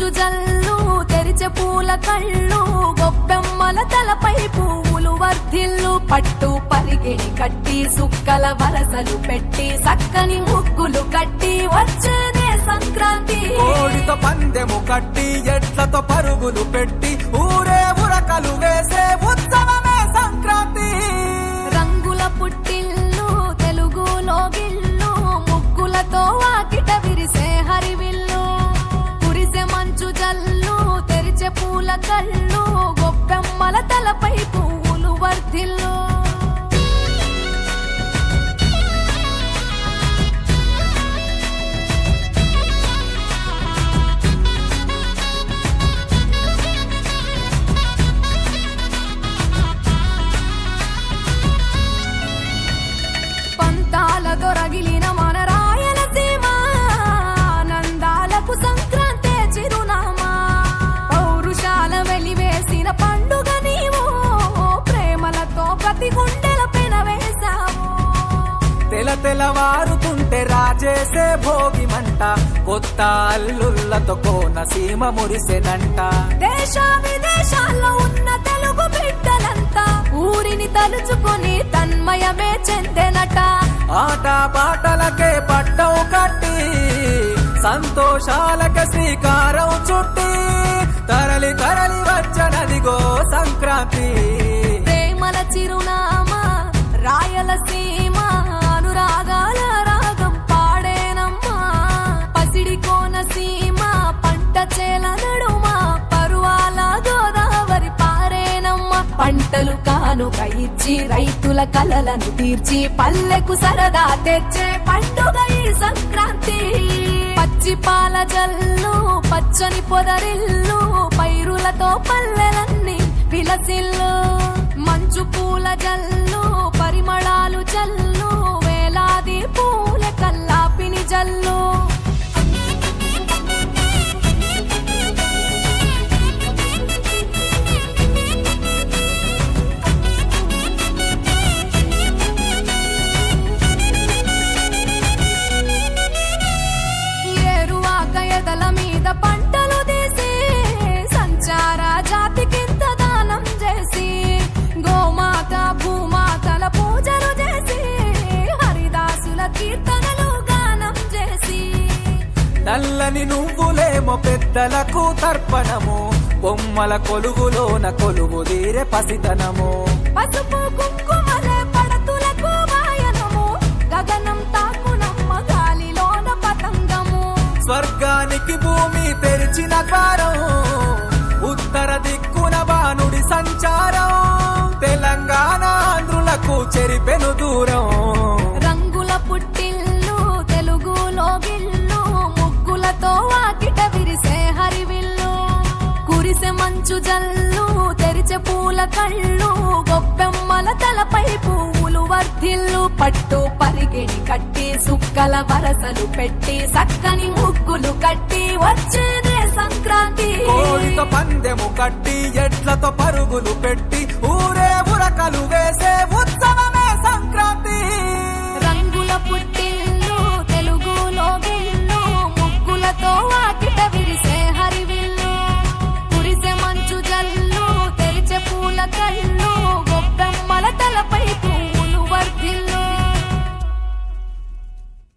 మంచు జల్లు తెరిచే పూల కళ్ళు గొప్పెమ్మల తలపై పువ్వులు వర్ధిల్లు పట్టు పరిగిణి కట్టి సుక్కల వరసలు పెట్టి సక్కని ముగ్గులు కట్టి వచ్చేదే సంక్రాంతి కోడితో పందెము కట్టి ఎట్లతో పరుగులు పెట్టి ఊరే ఉరకలు వేసే ఉత్సవమే సంక్రాంతి రంగుల పుట్టిల్లు తెలుగులో గిల్లు ముగ్గులతో వాకిట విరిసే హరివిల్లు కురిసే మంచు జల్లు తెరిచే పూల కళ్ళు గొప్పెమ్మల తలపై పువ్వులు వర్ధిల్లు దొరగిలిన మన రాయలసీమ ఆనందాలకు సంక్రాంతే చిరునామా పౌరుషాల వెలివేసిన పండుగ నీవు ప్రేమలతో ప్రతి గుండెల పెనవేశావు తెలవారుతుంటే రాజేసే భోగి మంట కొత్త అల్లుళ్ళతో కోనసీమ మురిసెనంట దేశ విదేశాల్లో ఉన్న తెలుగు బిడ్డలంతా ఊరిని తలుచుకొని తన్మయమే చెందెనట ఆట పాటలకే పట్టం కట్టి సంతోషాలకే శ్రీకారం చుట్టి తరలి తరలి వచ్చనదిగో సంక్రాంతి ప్రేమల చిరునామా రాయలసీమ అనురాగాల రాగం పాడేనమ్మా పసిడి కోనసీమ పంట చేల నడుమ పరువాల గోదావరి పారేనమ్మ పంటలు కానుక ఇచ్చి రైతుల కలలను తీర్చి పల్లెకు సరదా తెచ్చే పండుగ ఈ సంక్రాంతి పచ్చి పాల జల్లు పచ్చని పొదరిల్లు పైరులతో పల్లెలన్నీ విలసిల్లు మంచు పూల జల్లు పరిమళాలు జల్లు వేలాది పూల కల్లాపిని జల్లు ఎదల మీద పంటలు తీసి సంచార జాతికింత దానం చేసి గోమాత భూమాతల పూజలు చేసి హరిదాసుల కీర్తనలు గానం చేసి నల్లని నువ్వులేమో పెద్దలకు తర్పణము బొమ్మల కొలువులోన కొలువు తీరే పసితనము పసుపు కుంకుమలే పడతులకు వాయనము గగనం తాకునమ్మ గాలిలోన పతంగము స్వర్గానికి భూమి తెరిచిన ద్వారం ఉత్తర దిక్కున బాణుడి సంచారం తెలంగాణ ఆంధ్రులకు చెరిపెను దూరం రంగుల పుట్టిల్లు తెలుగులో గిల్లు ముగ్గులతో వాకిట విరిసే హరివిల్లు కురిసే మంచు జల్లు తెరిచే పూల కళ్ళు గొప్పెమ్మల తలపై పువ్వులు వర్ధిల్లు పట్టు పరిగిణి కట్టి సుక్కల వరసలు పెట్టి సక్కని ముగ్గులు కట్టి వచ్చేదే సంక్రాంతి కోడితో పందెము కట్టి ఎట్లతో పరుగులు పెట్టి ఊరే ఉరకలు వేసే ఉత్సవమే సంక్రాంతి రంగుల పుట్టి